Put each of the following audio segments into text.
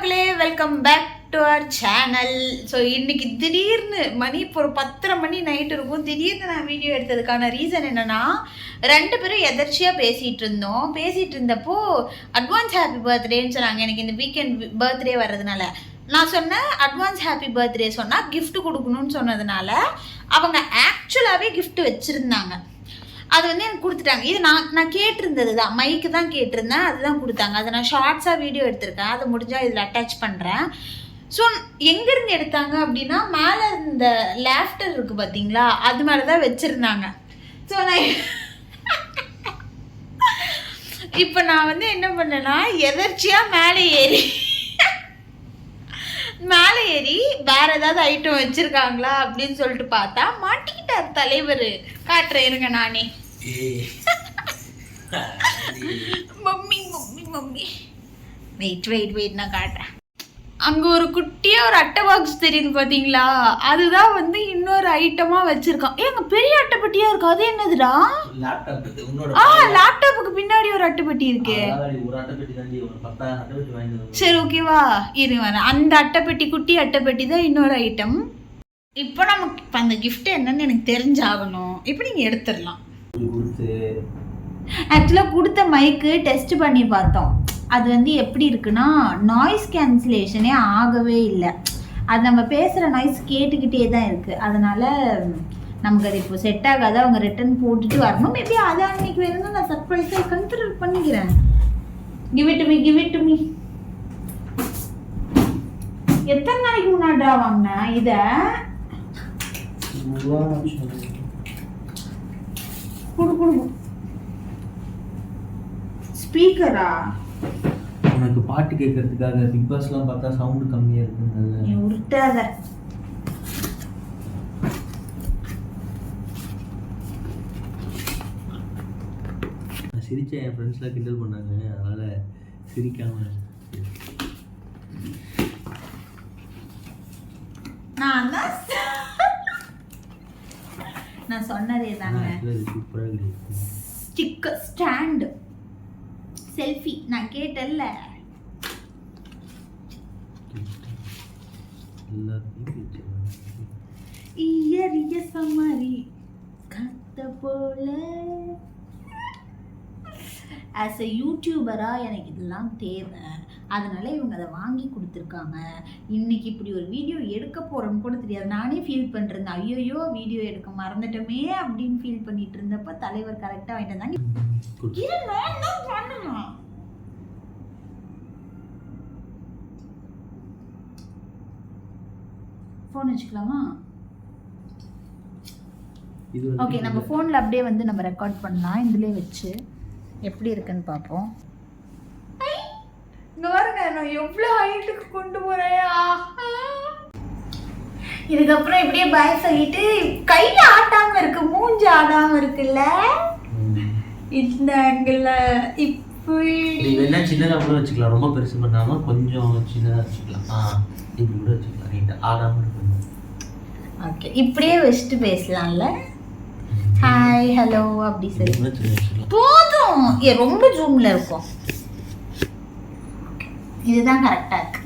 மக்களே, welcome back to our channel. So இன்றைக்கி திடீர்னு மணி இப்போ ஒரு 10:30 மணி நைட்டு இருக்கும். திடீர்னு நான் வீடியோ எடுத்ததுக்கான ரீசன் என்னென்னா, 2 பேரும் எதர்ச்சியாக பேசிகிட்டு இருந்தப்போ அட்வான்ஸ் ஹாப்பி பர்த்டேன்னு சொன்னாங்க. எனக்கு இந்த வீக்கெண்ட் பர்த்டே வர்றதுனால நான் சொன்னேன் அட்வான்ஸ் ஹாப்பி பர்த்டே சொன்னால் கிஃப்ட் கொடுக்கணும்னு சொன்னதுனால அவங்க ஆக்சுவலாகவே கிஃப்ட் வச்சுருந்தாங்க. அது வந்து எனக்கு கொடுத்துட்டாங்க. இது நான் கேட்டிருந்தது தான், மைக்கு தான் கேட்டிருந்தேன், அதுதான் கொடுத்தாங்க. அதை நான் ஷார்ட்ஸாக வீடியோ எடுத்திருக்கேன், அதை முடிஞ்சால் இதில் அட்டாச் பண்ணுறேன். ஸோ எங்கேருந்து எடுத்தாங்க அப்படின்னா, மேலே இந்த லேஃப்டர் இருக்குது பார்த்தீங்களா, அது மேலே தான் வச்சுருந்தாங்க. ஸோ நான் இப்போ நான் வந்து என்ன பண்ணேன்னா, எதர்ச்சியாக மேலே ஏறி வேற ஏதாவது ஐட்டம் வச்சிருக்காங்களா அப்படின்னு சொல்லிட்டு பார்த்தா மாட்டிக்கிட்டார் தலைவர். காட்டுறேன் இருங்க நானே. மம்மி வெயிட் நான் காட்டுறேன். அங்கே ஒரு குட்டியாக ஒரு அட்டை பாக்ஸ் தெரியுது பார்த்தீங்களா, அதுதான் வந்து இன்னொரு ஐட்டமாக வச்சுருக்கான். ஏங்க பெரிய அட்டைப்பட்டியாக இருக்கு, அது என்னதுடா? லேப்டாப்புக்கு பின்னாடி ஒரு அட்டைப்பட்டி இருக்கு. சரி ஓகேவா, இருங்க. அந்த அட்டைப்பட்டி, குட்டி அட்டைப்பட்டி தான் இன்னொரு ஐட்டம். இப்போ நமக்கு இப்போ அந்த கிஃப்ட் என்னன்னு எனக்கு தெரிஞ்சாகணும். இப்போ நீங்கள் எடுத்துடலாம். ஆக்சுவலாக கொடுத்த மைக்கு டெஸ்ட் பண்ணி பார்த்தோம். அது வந்து எப்படி இருக்குன்னா, நாய்ஸ் கேன்சலேஷனே ஆகவே இல்லை. அது நம்ம பேசுகிற நாய்ஸ் கேட்டுக்கிட்டே தான் இருக்குது. அதனால் நமக்கு அது இப்போ செட் ஆகாது. அவங்க ரிட்டர்ன் போட்டுட்டு வரணும். மேபி அதை அன்னைக்கு வேணும்னா நான் சர்ப்ரைஸாக கன்சிடர் பண்ணிக்கிறேன். Give it to me. எத்தனை நாளைக்கு முன்னாடிடா வாங்கினேன் இதை? குடு ஸ்பீக்கரா? உனக்கு பாட்டு கேட்கறதுக்காக. பிக் பாஸ்லாம் பார்த்தா சவுண்ட் கம்மியா இருக்குங்க. நீ உருட்டாத. நான் சிரிச்சேன், என் ஃப்ரெண்ட்ஸ்லாம் கிண்டல் பண்ணாங்க, அதனால சிரிக்காம. நான் சொன்னதே தாங்க. சூப்பரா இருக்கு. ஸ்டிக்கர் ஸ்டாண்ட் செல்ஃபி நான் கேட்டல்ல. இயறிய சமரி கத்த போல. ஆஸ் எ யூடியூபராக எனக்கு இதெல்லாம் தேவை. அதனால இவங்க அதை வாங்கி கொடுத்துருக்காங்க. இன்னைக்கு இப்படி ஒரு வீடியோ எடுக்க போகிறோன்னு கூட தெரியாது. நானே ஃபீல் பண்ணிருந்தேன், ஐயோயோ வீடியோ எடுக்க மறந்துட்டோமே அப்படின்னு ஃபீல் பண்ணிட்டு இருந்தப்போ தலைவர் கரெக்டாக வாங்கிட்டு வந்தாங்க. ஃபோன் வச்சுக்கலாமா? ஓகே, நம்ம ஃபோனில் அப்படியே வந்து நம்ம ரெக்கார்ட் பண்ணலாம். இதுலேயே வச்சு எப்படி இருக்குன்னு பார்ப்போம். இங்கே பாருங்க, நான் எவ்வளோ ஹைட்டுக்கு கொண்டு போகிறேன். இதுக்கப்புறம் இப்படியே பாய் சொல்லிட்டு கையில் ஆட்டாமல் இருக்கு, மூஞ்சி ஆடாமல் இருக்குல்ல. இந்த ஆங்கிள் இப்படி வேணா சின்னதாக கூட வச்சுக்கலாம், ரொம்ப பெருசு பண்ணாமல் கொஞ்சம் சின்னதாக வச்சுக்கலாம். இப்படி கூட வச்சுக்கலாம், நீட்டாக ஆடாமல் இருக்கணும். ஓகே, இப்படியே வச்சுட்டு பேசலாம்ல. ஹாய் ஹலோ அப்படி சரி போதும். ரொம்ப ஜூமில் இருக்கும். இதுதான் கரெக்டாக இருக்கு.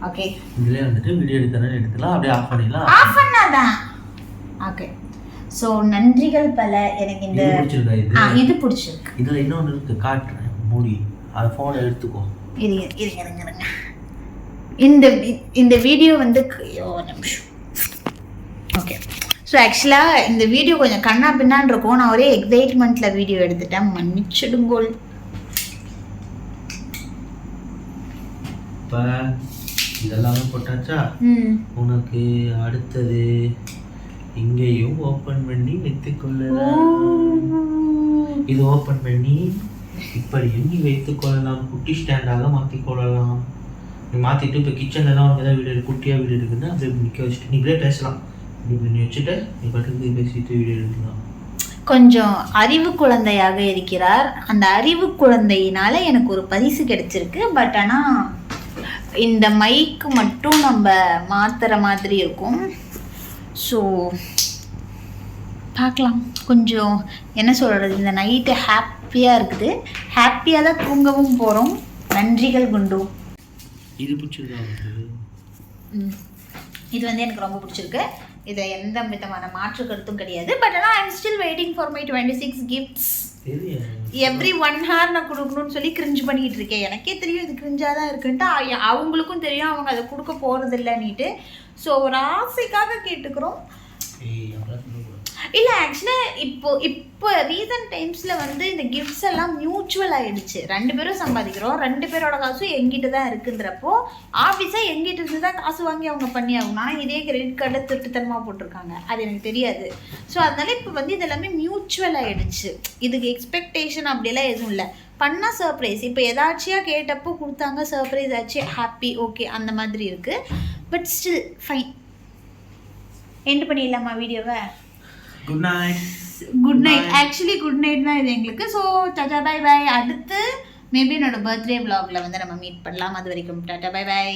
ஓகே, இதுலேயே வந்துட்டு வீடியோ எடுக்கலாம், அப்படியே ஆஃப் பண்ணிடலாம். ஆஃப் பண்ணாதான். ஓகே, ஸோ நன்றிகள் பல. எனக்கு இந்த இது பிடிச்சிருக்கு. இதில் இன்னொன்று இருக்கு, காட்டுறேன். மூடி அதை ஃபோனை எடுத்துக்கோ. இருங்க. இந்த வீடியோ வந்து நிமிஷம். ஓகே, ஸோ ஆக்சுவலாக இந்த வீடியோ கொஞ்சம் கண்ணா பின்னான்னு இருக்கும். நான் ஒரே எக்ஸைட்மெண்ட்டில் வீடியோ எடுத்துட்டேன், மன்னிச்சிடுங்கோல். இப்போ இதெல்லாமே போட்டாச்சா? உனக்கு அடுத்தது இங்கேயும் ஓப்பன் பண்ணி வைத்துக்கொள்ளலாம். இது ஓப்பன் பண்ணி இப்படியும் நீ வைத்துக்கொள்ளலாம். குட்டி ஸ்டாண்டாக மாற்றிக்கொள்ளலாம். நீ மாற்றிட்டு இப்போ கிச்சன்லாம் உனக்கு ஏதாவது வீடியோ குட்டியாக வீடியோ இருக்குன்னா அப்படியே நிற்க வச்சுட்டு நீ இப்படியே பேசலாம். இப்படி பண்ணி வச்சுட்டு நீ பாட்டுக்கு பேசிட்டு வீடியோ எடுக்கலாம். கொஞ்சம் அறிவு குழந்தையாக இருக்கிறார். அந்த அறிவு குழந்தையினால எனக்கு ஒரு பரிசு கிடைச்சிருக்கு. பட் ஆனால் இந்த மைக்கு மட்டும் நம்ம மாற்றுற மாதிரி இருக்கும். ஸோ பார்க்கலாம். கொஞ்சம் என்ன சொல்கிறது, இந்த நைட்டு ஹாப்பியாக இருக்குது. ஹாப்பியாக தான் தூங்கவும் போகிறோம். நன்றிகள் குண்டு. இது பிடிச்சிருக்கா உங்களுக்கு? இது வந்து எனக்கு ரொம்ப பிடிச்சிருக்கு. இதில் எந்த விதமான மாற்று கருத்தும் கிடையாது. பட் ஆனால் I am still waiting for my 26 gifts. Every 1 hour நான் கொடுக்கணும்னு சொல்லி கிரிஞ்சு பண்ணிட்டு இருக்கேன். எனக்கே தெரியும் இது கிரிஞ்சாக தான் இருக்குன்ட்டு, அவங்களுக்கும் தெரியும் அவங்க அதை கொடுக்க போகிறது இல்லைன்னுட்டு. ஸோ ஒரு ஆசைக்காக கேட்டுக்கிறோம். இல்லை ஆக்சுவலாக இப்போ ரீசன்ட் டைம்ஸில் வந்து இந்த கிஃப்ட்ஸ் எல்லாம் மியூச்சுவல் ஆகிடுச்சு. 2 பேரும் சம்பாதிக்கிறோம், 2 பேரோட காசும் எங்கிட்ட தான் இருக்குன்றப்போ ஆஃபீஸாக எங்கிட்ட இருந்து தான் காசு வாங்கி அவங்க பண்ணி ஆகணும். ஆனால் இதே கிரெடிட் கார்டில் திருட்டுத்தனமாக போட்டிருக்காங்க, அது எனக்கு தெரியாது. ஸோ அதனால இப்போ வந்து இது எல்லாமே மியூச்சுவல் ஆகிடுச்சு. இதுக்கு எக்ஸ்பெக்டேஷன் அப்படியெல்லாம் எதுவும் இல்லை. பண்ணால் சர்ப்ரைஸ். இப்போ எதாச்சியாக கேட்டப்போ கொடுத்தாங்க, சர்ப்ரைஸ் ஆச்சு, ஹாப்பி, ஓகே, அந்த மாதிரி இருக்குது. But still fine. எண்ட் பண்ணிடலாமா வீடியோவை? Good night. Good night. Actually good night தான் இது எங்களுக்கு. So tata bye bye. அடுத்து மேபி என்னோட பர்த்டே vlogல வந்து நம்ம மீட் பண்ணலாம். அது வரைக்கும் டாடா பை பை.